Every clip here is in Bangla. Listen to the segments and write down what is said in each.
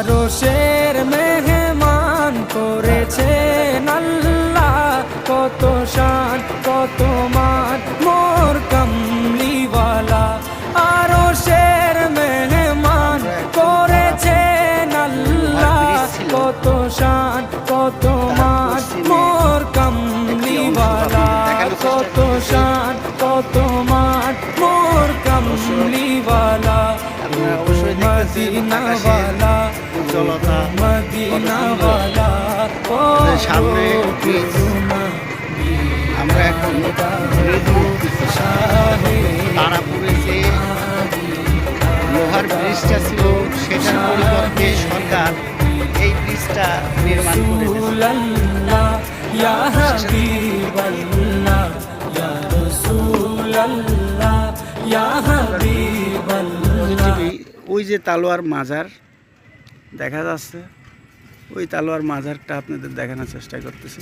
আরশের মেহমান করেছেন আল্লাহ, কত শান কত মান মোর কামলিওয়ালা। আরশের মেহমান করেছেন আল্লাহ, কত শান কত মান মোর কামলিওয়ালা, কত শান কত মান মোর কামলিওয়ালা। মদিনাওয়ালা উজ্জ্বলতা মদিনাওয়ালা সামনে ব্রিজ। আমরা এখন তারাপুরে যে লোহার ব্রিজটা ছিল সেটার পরিবর্তে সরকার এই ব্রিজটা নির্মাণ করে ওই যে তালোয়ার মাজার দেখা যাচ্ছে, ওই তালোয়ার মাজারটা আপনাদের দেখানোর চেষ্টা করতেছি।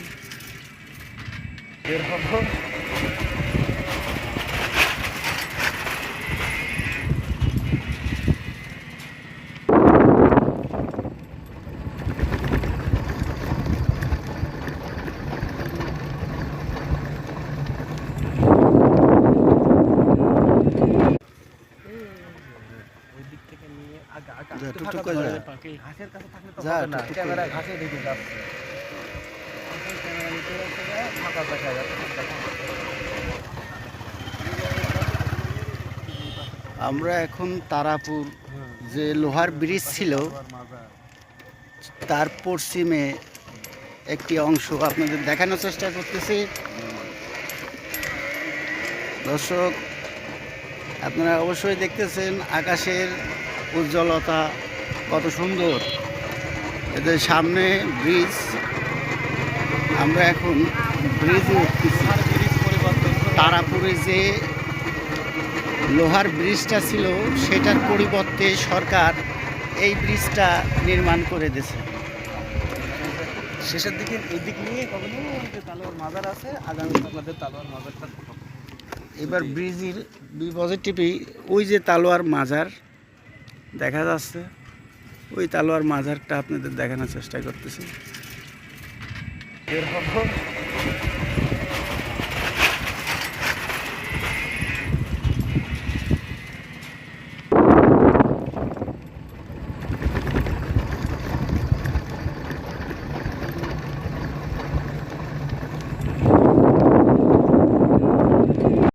আমরা এখন তারাপুর যে লোহার ব্রিজ ছিল তার পশ্চিমে একটি অংশ আপনাদের দেখানোর চেষ্টা করতেছি। দর্শক, আপনারা অবশ্যই দেখতেছেন আকাশের উজ্জ্বলতা কত সুন্দর। এদের সামনে ব্রিজ, আমরা এখন ব্রিজে উঠতেছি। তারাপুরে যে লোহার ব্রিজটা ছিল সেটার পরিবর্তে সরকার এই ব্রিজটা নির্মাণ করে দিয়েছে। শেষের দিকে এই দিক নিয়ে তালোয়ার মাজার আছে, আগামী আপনাদের তালোয়ার মাজারটা এবার ব্রিজের পজিটিভি ওই যে তালোয়ার মাজার দেখা যাচ্ছে, ওই তালোয়ার মাজারটা আপনাদের দেখানোর চেষ্টা করতেছি।